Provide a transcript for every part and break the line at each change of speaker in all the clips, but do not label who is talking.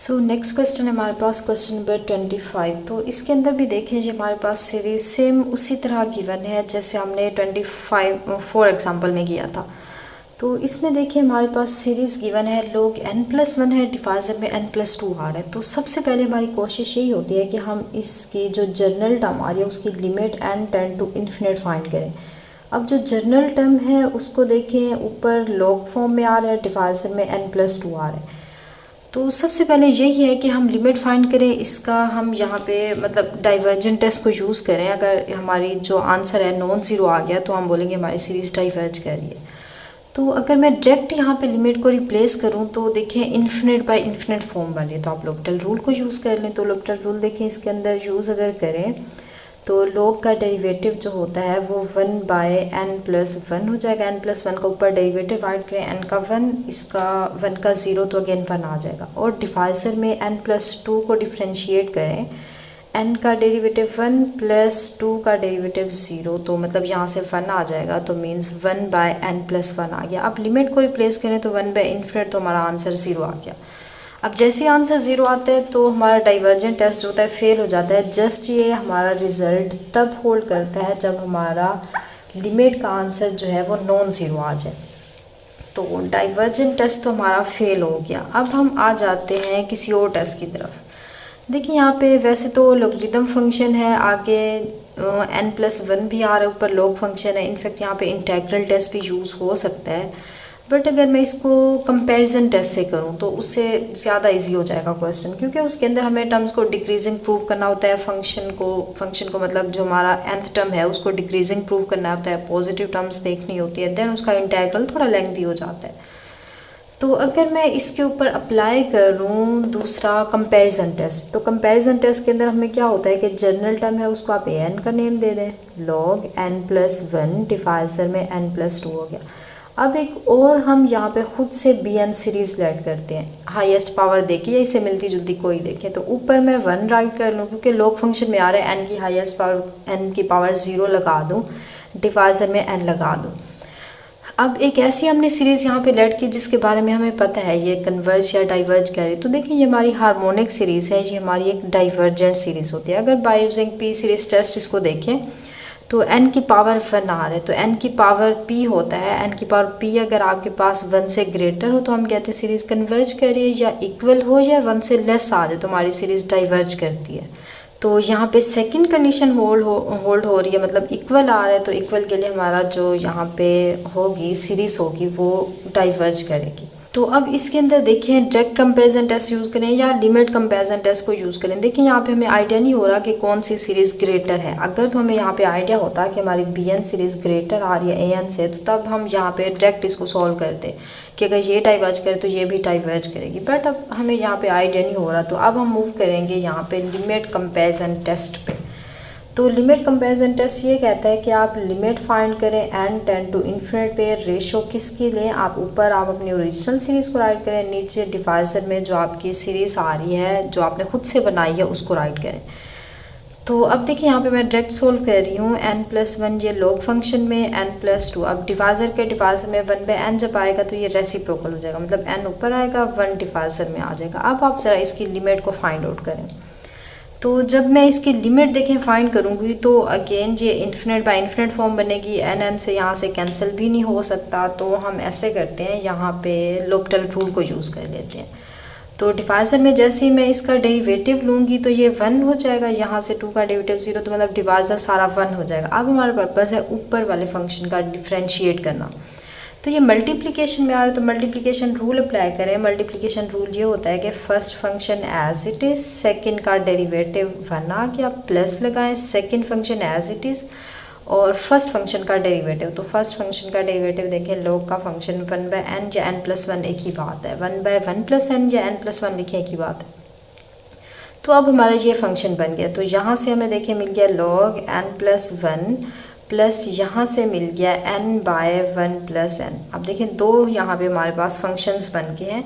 So next question है हमारे पास question number 25। तो इसके अंदर भी देखें जी हमारे पास सीरीज सेम उसी तरह गिवन है जैसे हमने 4 एग्जाम्पल में किया था। तो इसमें देखिए हमारे पास सीरीज़ गिवन है, लोग n+1 है, डिवाइजर में n+2 आ रहा है। तो सबसे पहले हमारी कोशिश यही होती है कि हम इसकी जो जनरल टर्म आ रही है उसकी limit n tend to infinite find करें। अब जो जनरल टर्म है उसको देखें, ऊपर लॉग फॉर्म में आ रहा है, डिवाइजर में n+2 आ रहा है। तो सबसे पहले यही है कि हम लिमिट फाइंड करें इसका। हम यहाँ पे मतलब डाइवर्जेंट टेस्ट को यूज़ करें। अगर हमारी जो आंसर है नॉन ज़ीरो आ गया तो हम बोलेंगे हमारी सीरीज़ डाइवर्ज कर रही है। तो अगर मैं डायरेक्ट यहाँ पे लिमिट को रिप्लेस करूँ तो देखिए इन्फिनिट बाय इन्फिनिट फॉर्म बन रही है, तो आप लॉपिटल रूल को यूज़ कर लें। तो लॉपिटल रूल देखें इसके अंदर यूज़ अगर करें तो लॉग का डेरिवेटिव जो होता है वो 1/n+1 हो जाएगा। n+1 का ऊपर डेरिवेटिव राइट करें, n का 1, इसका 1 का 0 तो अगेन 1 आ जाएगा। और डिवाइजर में n+2 को डिफ्रेंशिएट करें, n का डेरिवेटिव 1 + 2 का डेरिवेटिव 0, तो मतलब यहाँ से 1 आ जाएगा, तो मीन्स 1/n+1 आ गया। अब लिमिट को रिप्लेस करें तो 1/∞, तो हमारा आंसर 0 आ गया। अब जैसे ही आंसर 0 आता है तो हमारा डाइवर्जेंट टेस्ट जो होता है फेल हो जाता है। जस्ट ये हमारा रिज़ल्ट तब होल्ड करता है जब हमारा लिमिट का आंसर जो है वो नॉन ज़ीरो आ जाए। तो डाइवर्जेंट टेस्ट तो हमारा फेल हो गया। अब हम आ जाते हैं किसी और टेस्ट की तरफ। देखिए यहाँ पे वैसे तो लॉगरिथम फंक्शन है, आगे n+1 भी आ रहा है, ऊपर लॉग फंक्शन है। इनफैक्ट यहाँ पे इंटेग्रल टेस्ट भी यूज़ हो सकता है। बट अगर मैं इसको कंपैरिजन टेस्ट से करूँ तो उससे ज़्यादा इजी हो जाएगा क्वेश्चन, क्योंकि उसके अंदर हमें टर्म्स को डिक्रीजिंग प्रूव करना होता है। फंक्शन को मतलब जो हमारा nth टर्म है उसको डिक्रीजिंग प्रूव करना होता है, पॉजिटिव टर्म्स देखनी होती है, देन उसका इंटेग्रल थोड़ा लेंथी हो जाता है। तो अगर मैं इसके ऊपर अप्लाई करूँ दूसरा कंपैरिजन टेस्ट, तो कंपैरिजन टेस्ट के अंदर हमें क्या होता है कि जनरल टर्म है उसको आप an का नेम दे दें, log n+1 डिवाइजर में n+2 हो गया। अब एक और हम यहाँ पे खुद से bn सीरीज़ लेट करते हैं, हाईएस्ट पावर देखिए या इसे मिलती जुलती कोई देखें। तो ऊपर मैं 1 राइट कर लूँ, क्योंकि लॉग फंक्शन में आ रहा है n की हाईएस्ट पावर n की पावर 0 लगा दूँ, डिवाइजर में n लगा दूँ। अब एक ऐसी हमने सीरीज़ यहाँ पे लेट की जिसके बारे में हमें पता है ये कन्वर्ज या डाइवर्ज करे। तो देखिए ये हमारी हार्मोनिक सीरीज़ है, ये हमारी एक डाइवर्जेंट सीरीज़ होती है। अगर by using p series test इसको देखें तो n की पावर 1 आ रहा है, तो n की पावर p होता है। n की पावर p अगर आपके पास 1 से ग्रेटर हो तो हम कहते हैं सीरीज़ कन्वर्ज करिए, या इक्वल हो या 1 से लेस आ जाए तो हमारी सीरीज़ डाइवर्ज करती है। तो यहाँ पे सेकंड कंडीशन होल्ड हो रही है, मतलब इक्वल आ रहा है, तो इक्वल के लिए हमारा जो यहाँ पे होगी सीरीज़ होगी वो डाइवर्ज करेगी। तो अब इसके अंदर देखें डायरेक्ट कंपैरिजन टेस्ट यूज़ करें या लिमिट कंपैरिजन टेस्ट को यूज़ करें। देखिए यहाँ पे हमें आइडिया नहीं हो रहा कि कौन सी सीरीज़ ग्रेटर है। अगर तो हमें यहाँ पे आइडिया होता कि हमारी bn सीरीज़ ग्रेटर आ रही है an से, तो तब हम यहाँ पे डायरेक्ट इसको सॉल्व करते कि अगर ये डाइवर्ज करे तो ये भी डाइवर्ज करेगी। बट अब हमें यहाँ पे आइडिया नहीं हो रहा, तो अब हम मूव करेंगे यहाँ पे लिमिट कंपैरिजन टेस्ट पे। तो लिमिट कंपैरिजन टेस्ट ये कहता है कि आप लिमिट फाइंड करें n टेंड टू इन्फिनिट पे, रेशो किसकी लें, आप ऊपर आप अपनी ओरिजिनल सीरीज़ को राइट करें, नीचे डिवाइजर में जो आपकी सीरीज़ आ रही है जो आपने खुद से बनाई है उसको राइट करें। तो अब देखिए यहाँ पे मैं डायरेक्ट सोल्व कर रही हूँ। n+1 ये लॉग फंक्शन में, n+2 अब डिवाइजर में 1/n जब आएगा तो ये रेसिप्रोकल हो जाएगा, मतलब n ऊपर आएगा 1 डिवाइजर में आ जाएगा। अब आप ज़रा इसकी लिमिट को फाइंड आउट करें। तो जब मैं इसकी लिमिट देखें फाइंड करूँगी तो अगेन ये इन्फिनिट बाय इन्फिनिट फॉर्म बनेगी, n से यहाँ से कैंसिल भी नहीं हो सकता। तो हम ऐसे करते हैं, यहाँ पे लॉपिटल रूल को यूज़ कर लेते हैं। तो डिवाइजर में जैसे ही मैं इसका डेरिवेटिव लूँगी तो ये 1 हो जाएगा, यहाँ से 2 का डेरिवेटिव 0, तो मतलब डिवाइजर सारा 1 हो जाएगा। अब हमारा पर्पज़ है ऊपर वाले फंक्शन का डिफ्रेंशिएट करना। तो ये मल्टीप्लिकेशन में आ रहा है तो मल्टीप्लिकेशन रूल अप्लाई करें। मल्टीप्लिकेशन रूल ये होता है कि first function as it is, second का डेरिवेटिव 1 आ गया, प्लस लगाएं, second function as it is और फर्स्ट फंक्शन का डेरिवेटिव। तो फर्स्ट फंक्शन का डेरिवेटिव देखें, लॉग का फंक्शन 1/n या n+1 एक ही बात है, 1/1+n या n+1 लिखें एक ही बात है। तो अब हमारा ये फंक्शन बन गया। तो यहाँ से हमें देखें मिल गया log n+1 प्लस यहाँ से मिल गया n/1+n। अब देखें दो यहाँ पे हमारे पास फंक्शंस बन गए हैं।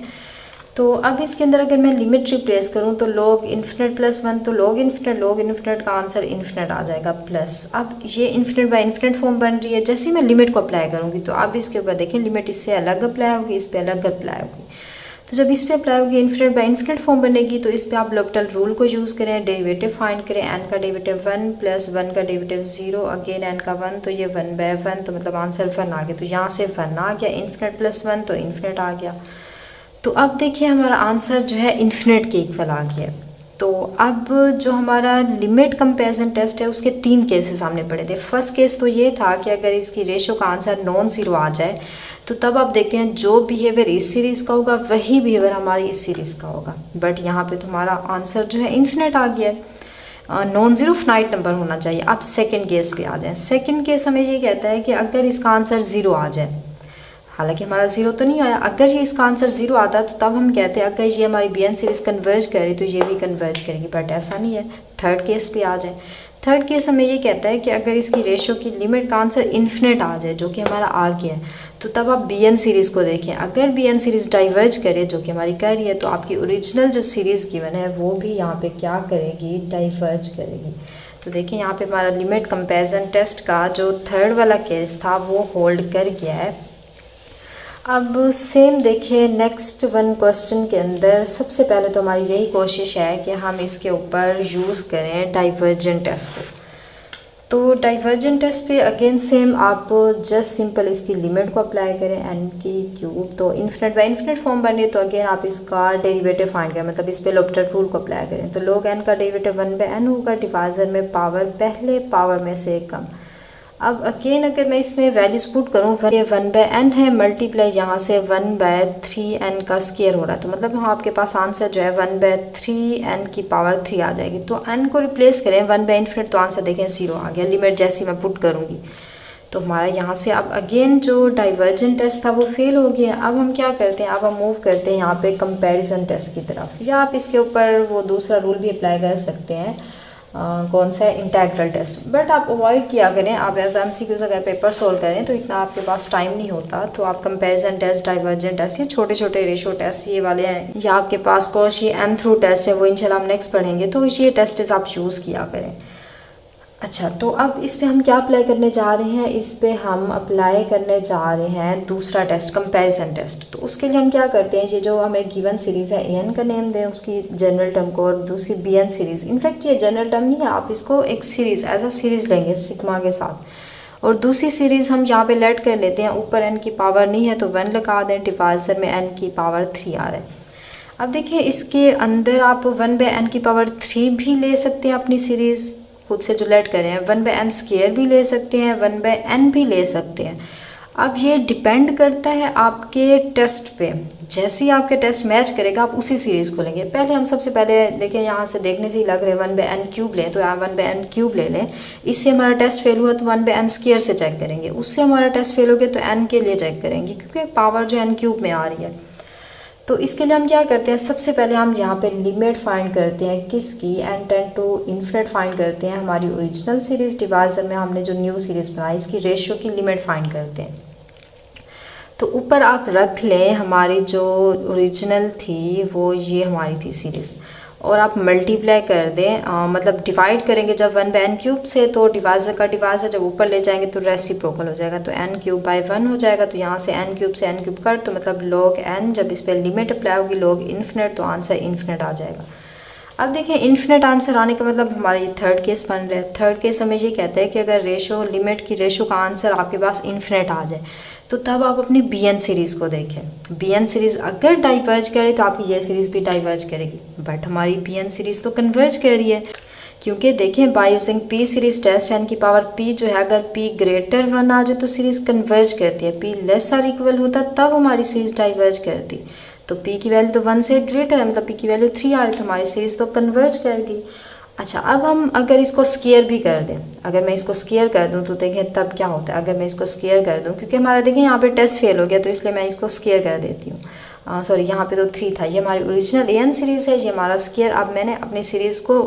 तो अब इसके अंदर अगर मैं लिमिट रिप्लेस करूँ तो log इन्फिनिट प्लस 1, तो log इन्फिनिट का आंसर इन्फिनिट आ जाएगा प्लस। अब ये इन्फिनिट बाय इन्फिनिट फॉर्म बन रही है। जैसे ही मैं लिमिट को अप्लाई करूँगी तो अब इसके ऊपर देखें लिमिट इससे अलग अप्लाई होगी, इस पर अलग अप्लाई होगी। तो जब इस पे अप्लाई होगी इन्फिनिट बाय इन्फिनिट फॉर्म बनेगी, तो इस पे आप l'Hopital रूल को यूज़ करें, डेरिवेटिव फाइंड करें, n का डेरिवेटिव 1 प्लस 1 का डेरिवेटिव 0, अगेन n का 1, तो ये 1/1, तो मतलब आंसर 1 आ गया। तो यहाँ से 1 आ गया, इन्फिनिट प्लस 1 तो इन्फिनिट आ गया। तो अब देखिए हमारा आंसर जो है इन्फिनिट के इक्वल आ गया। तो अब जो हमारा लिमिट कंपैरिजन टेस्ट है उसके 3 केसेस सामने पड़े थे। फर्स्ट केस तो ये था कि अगर इसकी रेशो का आंसर नॉन ज़ीरो आ जाए तो तब आप देखते हैं जो बिहेवियर इस सीरीज़ का होगा वही बिहेवियर हमारी इस सीरीज़ का होगा। बट यहाँ पे तो हमारा आंसर जो है इन्फिनिट आ गया है, नॉन ज़ीरो फाइनाइट नंबर होना चाहिए। अब सेकेंड केस पे आ जाए। सेकेंड केस हमें ये कहता है कि अगर इसका आंसर ज़ीरो आ जाए, हालांकि हमारा ज़ीरो तो नहीं आया, अगर ये इसका आंसर ज़ीरो आता तो तब हम कहते हैं अगर ये हमारी BN सीरीज़ कन्वर्ज करे तो ये भी कन्वर्ज करेगी, बट ऐसा नहीं है। थर्ड केस पे आ जाए। थर्ड केस हमें ये कहता है कि अगर इसकी रेशो की लिमिट का आंसर इन्फिनिट आ जाए, जो कि हमारा आ गया है, तो तब आप BN सीरीज़ को देखें। अगर BN सीरीज़ डाइवर्ज करे, जो कि हमारी कर रही है, तो आपकी ओरिजिनल जो सीरीज़ गिवन है वो भी यहाँ पे क्या करेगी, डाइवर्ज करेगी। तो देखिए यहाँ पे हमारा लिमिट कंपैरिजन टेस्ट का जो थर्ड वाला केस था वो होल्ड कर गया है। अब सेम देखिए नेक्स्ट वन क्वेश्चन के अंदर सबसे पहले तो हमारी यही कोशिश है कि हम इसके ऊपर यूज़ करें डाइवर्जेंट टेस्ट को। तो डाइवर्जेंट टेस्ट पे अगेन सेम आप जस्ट सिंपल इसकी लिमिट को अप्लाई करें n की क्यूब, तो इन्फिनिट बाय इन्फिनिट फॉर्म बन रही है, तो अगेन आप इसका डेरिवेटिव फाइंड करें, मतलब इस पे l'Hopital रूल को अप्लाई करें। तो log n का डेरिवेटिव 1/n होगा, डिवाइजर में पावर पहले पावर में से कम। अब अगेन अगर मैं इसमें वैल्यूज पुट करूँ, ये 1/n है, मल्टीप्लाई यहाँ से 1/3n का स्क्वायर हो रहा है, तो मतलब यहाँ आपके पास आंसर जो है 1/3n की पावर 3 आ जाएगी। तो n को रिप्लेस करें 1/∞, तो आंसर देखें 0 आ गया, लिमिट जैसी मैं पुट करूँगी। तो हमारा यहाँ से अब अगेन जो डाइवर्जेंट टेस्ट था वो फेल हो गया। अब हम क्या करते हैं, अब हम मूव करते हैं यहाँ पे कंपैरिजन टेस्ट की तरफ, या आप इसके ऊपर वो दूसरा रूल भी अप्लाई कर सकते हैं, कौन सा है, इंटेग्रल टेस्ट। बट आप अवॉइड किया करें, आप एज MCQs अगर पेपर सोल्व करें तो इतना आपके पास टाइम नहीं होता, तो आप कंपैरिजन टेस्ट, डाइवर्जेंट टेस्ट, ये छोटे छोटे रेशो टेस्ट ये वाले हैं, या आपके पास कौशी एन थ्रू टेस्ट है, वो इंशाल्लाह हम नेक्स्ट पढ़ेंगे, तो ये टेस्ट आप यूज़ किया करें। अच्छा, तो अब इस पे हम क्या अप्लाई करने जा रहे हैं, इस पे हम अप्लाई करने जा रहे हैं दूसरा टेस्ट, कंपैरिजन टेस्ट। तो उसके लिए हम क्या करते हैं, ये जो हमें गिवन सीरीज़ है AN का नेम दें उसकी जनरल टर्म को, और दूसरी BN सीरीज़, इनफैक्ट ये जनरल टर्म नहीं है, आप इसको एक सीरीज़ एज अ सीरीज़ लेंगे सिग्मा के साथ, और दूसरी सीरीज़ हम यहाँ पे लेट कर लेते हैं, ऊपर n की पावर नहीं है तो 1 लगा दें, डिवाइजर में n की पावर 3 आ रहा है। अब देखिए इसके अंदर आप 1/n की पावर 3 भी ले सकते हैं अपनी सीरीज़ खुद से जो लेट करें, 1/n स्क्वायर भी ले सकते हैं, 1/n भी ले सकते हैं। अब ये डिपेंड करता है आपके टेस्ट पे, जैसे ही आपके टेस्ट मैच करेगा आप उसी सीरीज़ को लेंगे। पहले हम सबसे पहले देखें, यहाँ से देखने से ही लग रहा है 1/n³ लें, तो यहाँ 1/n³ ले लें। इससे हमारा टेस्ट फेल हुआ तो 1/n स्क्वायर से चेक करेंगे, उससे हमारा टेस्ट फेल हो गया तो n के लिए चेक करेंगे, क्योंकि पावर जो n³ में आ रही है। तो इसके लिए हम क्या करते हैं, सबसे पहले हम यहाँ पे लिमिट फाइंड करते हैं, किसकी, n tend to infinite find करते हैं, हमारी ओरिजिनल सीरीज़, डिवाइजर में हमने जो न्यू सीरीज़ बनाई इसकी रेशियो की लिमिट फाइंड करते हैं। तो ऊपर आप रख लें हमारी जो ओरिजिनल थी वो ये हमारी थी सीरीज़, और आप मल्टीप्लाई कर दें, मतलब डिवाइड करेंगे जब 1/n³ से, तो डिवाइजर का डिवाइजर जब ऊपर ले जाएंगे तो रेसिप्रोकल हो जाएगा, तो n³/1 हो जाएगा। तो यहाँ से n³ से n³ कर, तो मतलब log n, जब इस पर लिमिट अप्लाई होगी log इन्फिनिट, तो आंसर इन्फिनिट आ जाएगा। अब देखिए इन्फिनिट आंसर आने का मतलब हमारा ये थर्ड केस बन रहा है। थर्ड केस हमें ये कहता है कि अगर रेशो, लिमिट की रेशो का आंसर आपके पास इन्फिनिट आ जाए, तो तब आप अपनी BN सीरीज़ को देखें। BN सीरीज़ अगर डाइवर्ज करे तो आपकी ये सीरीज़ भी डाइवर्ज करेगी, बट हमारी BN सीरीज़ तो कन्वर्ज कर रही है, क्योंकि देखें by using P series test, n की पावर P जो है अगर P ग्रेटर 1 आ जाए तो सीरीज़ कन्वर्ज करती है, P लेस और इक्वल होता तब हमारी सीरीज़ डाइवर्ज करती। तो P की वैल्यू तो 1 से ग्रेटर है, मतलब P की वैल्यू 3 आ रही, तो हमारी सीरीज़ तो कन्वर्ज करेगी। अच्छा, अब हम अगर इसको स्क्वायर भी कर दें, अगर मैं इसको स्क्वायर कर दूं तो देखें तब क्या होता है। अगर मैं इसको स्क्वायर कर दूं, क्योंकि हमारा देखें यहाँ पे टेस्ट फेल हो गया, तो इसलिए मैं इसको स्क्वायर कर देती हूँ। सॉरी, यहाँ पे तो 3 था, ये हमारी ओरिजिनल AN सीरीज़ है, ये हमारा स्क्वायर। अब मैंने अपनी सीरीज़ को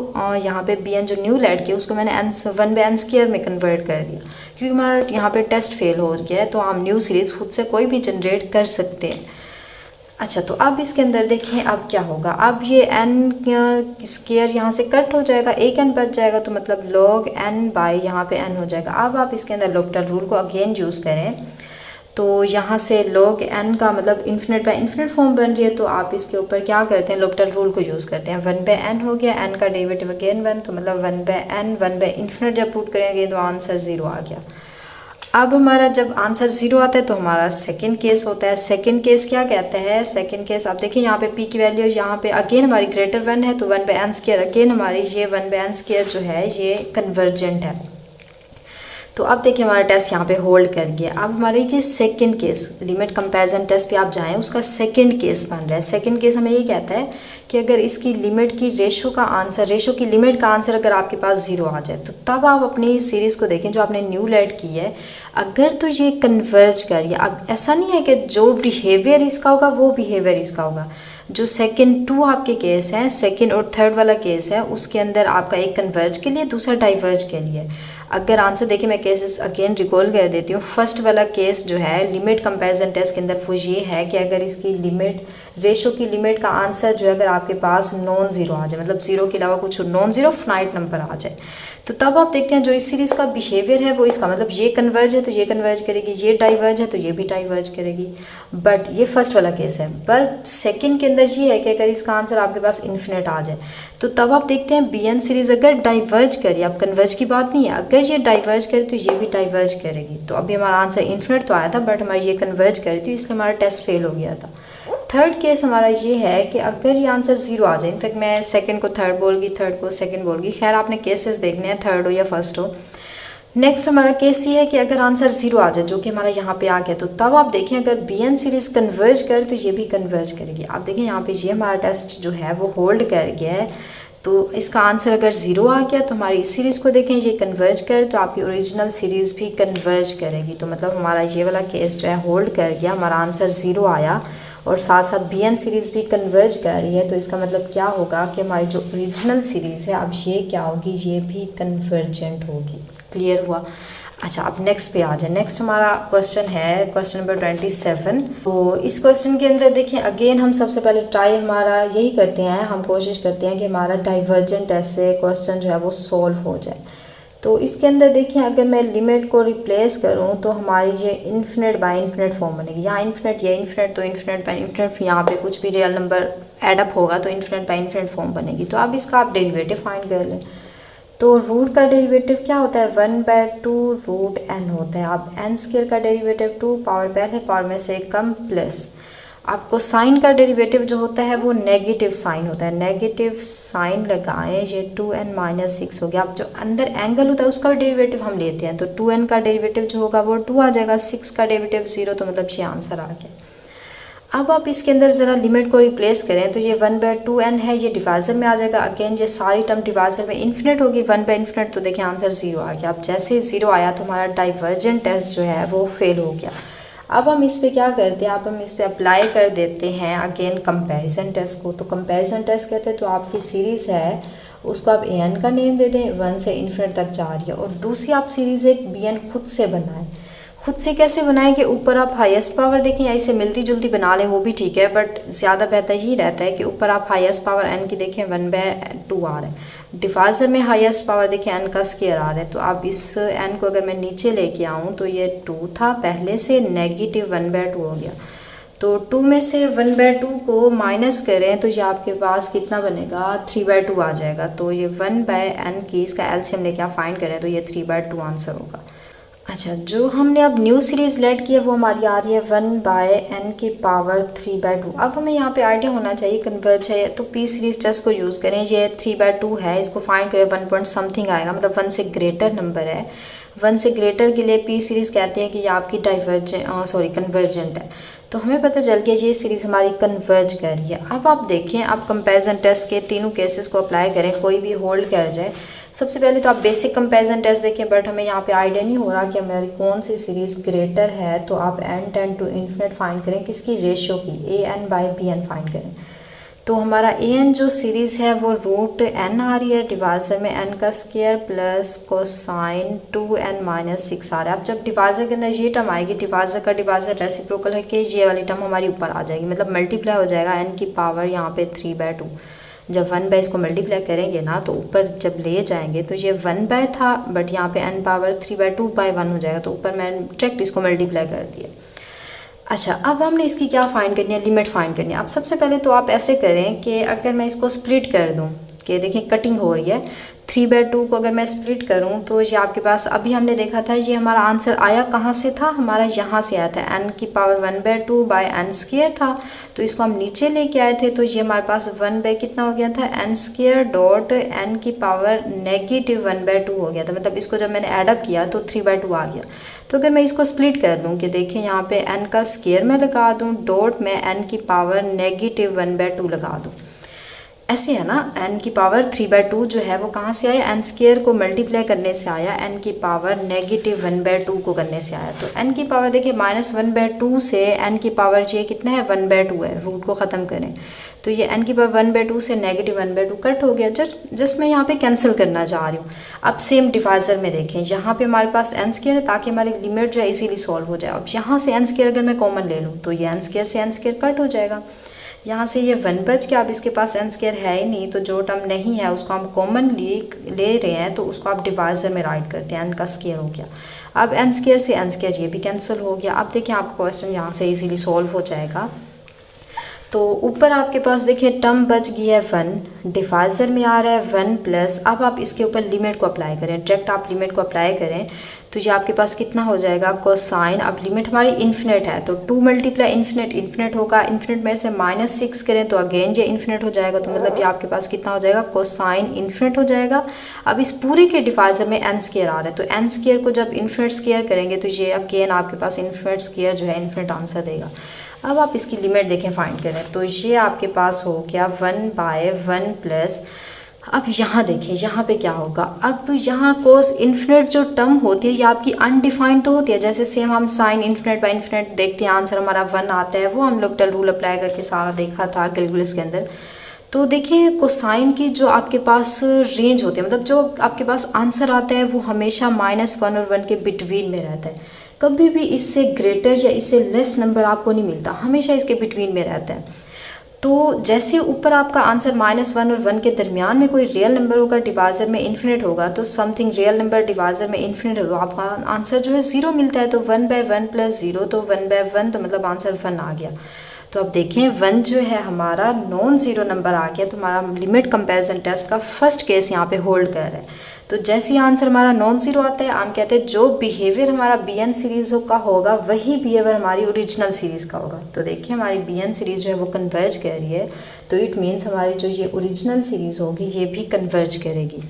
यहाँ पे BN जो न्यू लेट किया उसको मैंने 1/n स्क्वायर में कन्वर्ट कर दिया, क्योंकि हमारा यहाँ पे टेस्ट फेल हो गया है, तो हम न्यू सीरीज़ खुद से कोई भी जनरेट कर सकते हैं। अच्छा, तो अब इसके अंदर देखें अब क्या होगा, अब ये n स्क्वायर यहाँ से कट हो जाएगा, एक n बच जाएगा, तो मतलब log n बाई यहाँ पे n हो जाएगा। अब आप इसके अंदर l'Hopital रूल को अगेन यूज़ करें, तो यहाँ से log n का मतलब इन्फिनिट बाय इन्फिनिट फॉर्म बन रही है, तो आप इसके ऊपर क्या करते हैं, लोपिटल रूल को यूज़ करते हैं। 1/n हो गया, n का डेरिवेटिव अगेन 1, तो मतलब 1/n 1/इन्फिनिट जब पुट करेंगे तो आंसर 0 आ गया। अब हमारा जब आंसर 0 आता है तो हमारा सेकंड केस होता है। सेकंड केस क्या कहते हैं, सेकंड केस आप देखिए यहाँ पे p की वैल्यू यहाँ पे अगेन हमारी ग्रेटर 1 है, तो 1/n² अगेन हमारी ये 1/n² जो है ये कन्वर्जेंट है। तो अब देखिए हमारा टेस्ट यहाँ पे होल्ड कर गया। अब हमारे ये second case, limit comparison test पे आप जाएं, उसका सेकंड केस बन रहा है। सेकंड केस हमें ये कहता है कि अगर इसकी लिमिट की रेशो का आंसर, रेशो की लिमिट का आंसर अगर आपके पास 0 आ जाए, तो तब आप अपनी सीरीज़ को देखें जो आपने न्यू ऐड की है, अगर तो ये कन्वर्ज करिए। अब ऐसा नहीं है कि जो बिहेवियर इसका होगा वो बिहेवियर इसका होगा। जो सेकंड 2 आपके केस हैं, सेकंड और थर्ड वाला केस है, उसके अंदर आपका एक कन्वर्ज के लिए, दूसरा डाइवर्ज के लिए। अगर आंसर देखिए, मैं केसेस अगेन रिकॉल कर देती हूँ। फर्स्ट वाला केस जो है लिमिट कंपैरिजन टेस्ट के अंदर वो ये है कि अगर इसकी लिमिट, रेशो की लिमिट का आंसर जो है अगर आपके पास नॉन ज़ीरो आ जाए, मतलब ज़ीरो के अलावा कुछ नॉन ज़ीरो फाइनाइट नंबर आ जाए, तो तब आप देखते हैं जो इस सीरीज़ का बिहेवियर है वो इसका, मतलब ये कन्वर्ज है तो ये कन्वर्ज करेगी, ये डाइवर्ज है तो ये भी डाइवर्ज करेगी। बट ये फर्स्ट वाला केस है। बस सेकंड के अंदर ये है कि अगर इसका आंसर आपके पास इन्फिनिट आ जाए, तो तब आप देखते हैं bn सीरीज़ अगर डाइवर्ज करिए, अब कन्वर्ज की बात नहीं है, अगर ये डाइवर्ज करे तो ये भी डाइवर्ज करेगी। तो अभी हमारा आंसर इन्फिनिट तो आया था, बट हमारी ये कन्वर्ज करी थी, इसलिए हमारा टेस्ट फेल हो गया था। थर्ड केस हमारा ये है कि अगर ये आंसर 0 आ जाए, इनफैक्ट मैं सेकंड को थर्ड बोल गई, थर्ड को सेकंड बोल गई, खैर आपने केसेस देखने हैं, थर्ड हो या फर्स्ट हो। नेक्स्ट हमारा केस ये है कि अगर आंसर 0 आ जाए, जो कि हमारा यहाँ पे आ गया, तो तब आप देखें अगर bn सीरीज़ कन्वर्ज करे तो ये भी कन्वर्ज करेगी। आप देखें यहाँ पे ये हमारा टेस्ट जो है वो होल्ड कर गया है। तो इसका आंसर अगर 0 आ गया तो हमारी इस सीरीज़ को देखें, ये कन्वर्ज करे तो आपकी ओरिजिनल सीरीज़ भी कन्वर्ज करेगी। तो मतलब हमारा ये वाला केस जो है होल्ड कर गया, हमारा आंसर 0 आया और साथ साथ bn सीरीज़ भी कन्वर्ज कर रही है। तो इसका मतलब क्या होगा कि हमारी जो ओरिजिनल सीरीज़ है अब ये क्या होगी, ये भी कन्वर्जेंट होगी। क्लियर हुआ? अच्छा, अब नेक्स्ट पे आ जाए। नेक्स्ट हमारा क्वेश्चन है क्वेश्चन नंबर 27। तो इस क्वेश्चन के अंदर देखिए अगेन हम सबसे पहले ट्राई हमारा यही करते हैं, हम कोशिश करते हैं कि हमारा डाइवर्जेंट ऐसे क्वेश्चन जो है वो सॉल्व हो जाए। तो इसके अंदर देखिए अगर मैं लिमिट को रिप्लेस करूं तो हमारी ये इन्फिनिट बाय इन्फिनिट फॉर्म बनेगी। यहाँ इन्फिनिट, ये इन्फिनिट, तो इन्फिनिट बाय इन्फिनिट, यहाँ पे कुछ भी रियल नंबर एडअप होगा तो इन्फिनिट बाय इन्फिनिट फॉर्म बनेगी। तो अब इसका आप डेरिवेटिव फाइंड कर लें। तो रूट का डेरिवेटिव क्या होता है, 1/2 रूट n होता है। अब n² का डेरिवेटिव 2 पावर पहले पावर में से कम प्लस आपको साइन का डेरिवेटिव जो होता है वो नेगेटिव साइन होता है, नेगेटिव साइन लगाएं, ये 2n - 6 हो गया। अब जो अंदर एंगल होता है उसका डेरिवेटिव हम लेते हैं, तो 2n का डेरिवेटिव जो होगा वो 2 आ जाएगा, 6 का डेरिवेटिव 0, तो मतलब ये आंसर आ गया। अब आप इसके अंदर ज़रा लिमिट को रिप्लेस करें तो ये 1/2n है, ये डिवाइज़र में आ जाएगा। अगेन ये सारी टर्म डिवाइज़र में इन्फिनिट होगी, 1/इन्फिनिट, तो देखिए आंसर 0 आ गया। अब जैसे ही 0 आया तो हमारा डाइवर्जेंट टेस्ट जो है वो फेल हो गया। अब हम इस पे क्या करते हैं, अब हम इस पे अप्लाई कर देते हैं अगेन कंपैरिजन टेस्ट को। तो कंपैरिजन टेस्ट कहते हैं तो आपकी सीरीज़ है उसको आप an का नेम दे दें, 1 से इन्फिनिट तक जा रही है, और दूसरी आप सीरीज़ एक bn खुद से बनाएं। खुद से कैसे बनाएं कि ऊपर आप हाईएस्ट पावर देखें या इसे मिलती जुलती बना लें वो भी ठीक है, बट ज़्यादा बेहतर यही रहता है कि ऊपर आप हाईएस्ट पावर n की देखें 1/2 आ रहा है, डिवाइज़र में हाईएस्ट पावर देखें n का स्क्वायर आ रहा है। तो अब इस n को अगर मैं नीचे लेके आऊँ तो ये 2 था पहले से, नेगेटिव 1/2 हो गया। तो 2 में से 1/2 को माइनस करें तो ये आपके पास कितना बनेगा, 3/2 आ जाएगा। तो ये 1/n की इसका एलसीएम लेके आप फाइंड करें तो ये 3/2 आंसर होगा। अच्छा, जो हमने अब न्यू सीरीज़ लेट की है वो हमारी आ रही है 1/n की पावर 3/2। अब हमें यहाँ पे आइडिया होना चाहिए कन्वर्ज है तो पी सीरीज़ टेस्ट को यूज़ करें। ये 3/2 है, इसको फाइंड करें 1 पॉइंट समथिंग आएगा, मतलब 1 से ग्रेटर नंबर है। 1 से ग्रेटर के लिए पी सीरीज़ कहते हैं कि ये आपकी कन्वर्जेंट है। तो हमें पता चल गया ये सीरीज़ हमारी कन्वर्ज कर रही है। अब आप देखें, आप कंपैरिजन टेस्ट के तीनों केसेस को अप्लाई करें, कोई भी होल्ड कर जाए। सबसे पहले तो आप बेसिक कंपैरिजन टेस्ट देखें, बट हमें यहाँ पे आइडिया नहीं हो रहा कि हमारी कौन सी सीरीज़ ग्रेटर है। तो आप n tend to infinite find करें, किसकी, रेशियो की, an/bn फाइंड करें। तो हमारा an जो सीरीज़ है वो रूट n आ रही है, डिवाइज़र में n का स्क्वायर प्लस कोसाइन 2n - 6 आ रहा है। अब जब डिवाइज़र के अंदर ये टर्म आएगी, डिवाइज़र का डिवाइज़र रेसिप्रोकल है कि ये वाली टर्म हमारी ऊपर आ जाएगी, मतलब मल्टीप्लाई हो जाएगा n की पावर यहाँ पे 3/2। जब 1 इसको मल्टीप्लाई करेंगे ना तो ऊपर जब ले जाएंगे तो ये 1 था, बट यहाँ पे n पावर 3/2/1 हो जाएगा। तो ऊपर मैं डायरेक्ट इसको मल्टीप्लाई कर दिया। अच्छा, अब हमने इसकी क्या फाइंड करनी है, लिमिट फाइंड करनी है। अब सबसे पहले तो आप ऐसे करें कि अगर मैं इसको स्प्लिट कर दूं, कि देखिए कटिंग हो रही है, 3/2 को अगर मैं स्प्लिट करूं तो ये आपके पास अभी हमने देखा था ये हमारा आंसर आया कहाँ से था, हमारा यहाँ से आया था, n की पावर 1/2 बाय n स्क्वायर था। तो इसको हम नीचे लेके आए थे तो ये हमारे पास 1 कितना हो गया था, n स्क्वायर डॉट n की पावर -1/2 हो गया था। मतलब इसको जब मैंने एडअप किया तो 3/2 आ गया। तो अगर मैं इसको स्प्लिट कर दूं कि देखिए यहाँ पे n का स्क्वायर मैं लगा दूं डॉट में n की पावर -1/2 लगा दूं, ऐसे है ना। n की पावर 3/2 जो है वो कहाँ से आया, n स्क्वायर को मल्टीप्लाई करने से आया, n की पावर -1/2 को करने से आया। तो n की पावर देखिए -1/2 से n की पावर ये कितना है, 1/2 है। रूट को ख़त्म करें तो ये n की पावर 1/2 से -1/2 कट हो गया। जस्ट मैं यहाँ पे कैंसिल करना चाह रही हूँ। अब सेम डिवाइज़र में देखें, यहाँ पे हमारे पास n स्क्वायर है ताकि हमारी लिमिट जो है इजीली सॉल्व हो जाए। अब यहाँ से n स्क्वायर अगर मैं कॉमन ले लूँ तो ये n स्क्वायर से n स्क्वायर कट हो जाएगा। यहाँ से ये 1 बच के, अब इसके पास n स्क्वायर है ही नहीं, तो जो टर्म नहीं है उसको हम कॉमन ले रहे हैं तो उसको आप डिवाइज़र में राइट करते हैं, n का स्क्वायर हो गया। अब n स्क्वायर से n स्क्वायर ये भी कैंसिल हो गया। अब देखिए आपका क्वेश्चन यहाँ से इजीली सॉल्व हो जाएगा। तो ऊपर आपके पास देखिए टर्म बच गई है 1, डिवाइज़र में आ रहा है 1 प्लस, अब आप इसके ऊपर लिमिट को अप्लाई करें, डायरेक्ट आप लिमिट को अप्लाई करें तो ये आपके पास कितना हो जाएगा, कोसाइन। अब लिमिट हमारी इन्फिनिट है तो 2 मल्टीप्लाई इन्फिनिट, इन्फिनिट होगा, इन्फिनिट में से -6 करें तो अगेन ये इन्फिनिट हो जाएगा। तो मतलब ये आपके पास कितना हो जाएगा, कोसाइन इन्फिनिट हो जाएगा। अब इस पूरे के डिवाइज़र में n स्क्वायर आ रहा है तो n स्क्वायर को जब इन्फिनिट स्क्वायर करेंगे तो ये अगेन आपके पास इन्फिनिट स्क्वायर जो है इन्फिनिट आंसर देगा। अब आप इसकी लिमिट देखें फाइंड करें तो ये आपके पास हो गया 1/1 प्लस, अब यहाँ देखें यहाँ पे क्या होगा, अब यहाँ कोस इन्फिनिट जो टर्म होती है ये आपकी अनडिफाइंड तो होती है। जैसे सेम हम साइन इन्फिनिट बाय इन्फिनिट देखते हैं, आंसर हमारा 1 आता है, वो हम लोग टेल रूल अप्लाई करके सारा देखा था कैलकुलस के अंदर। तो देखिए कोसाइन की जो आपके पास रेंज होती है, मतलब जो आपके पास आंसर आता है वो हमेशा -1 और 1 के बिटवीन में रहता है। कभी भी इससे ग्रेटर या इससे लेस नंबर आपको नहीं मिलता, हमेशा इसके बिटवीन में रहता है। तो जैसे ऊपर आपका आंसर -1 और 1 के दरमियान में कोई रियल नंबर होगा, डिवाइज़र में इन्फिनिट होगा, तो समथिंग रियल नंबर डिवाइज़र में इन्फिनिट होगा, आपका आंसर जो है 0 मिलता है। तो 1/1 प्लस 0 तो 1/1, तो मतलब आंसर 1 आ गया। तो अब देखें 1 जो है हमारा नॉन ज़ीरो नंबर आ गया, तो हमारा लिमिट कंपैरिजन टेस्ट का फर्स्ट केस यहाँ पे होल्ड कर रहा है। तो जैसे ही आंसर हमारा नॉन ज़ीरो आता है, हम कहते हैं जो बिहेवियर हमारा bn सीरीज़ का होगा वही बिहेवियर हमारी ओरिजिनल सीरीज़ का होगा। तो देखिए हमारी bn सीरीज़ जो है वो कन्वर्ज कर रही है, तो इट मीन्स हमारी जो ये ओरिजिनल सीरीज़ होगी ये भी कन्वर्ज करेगी।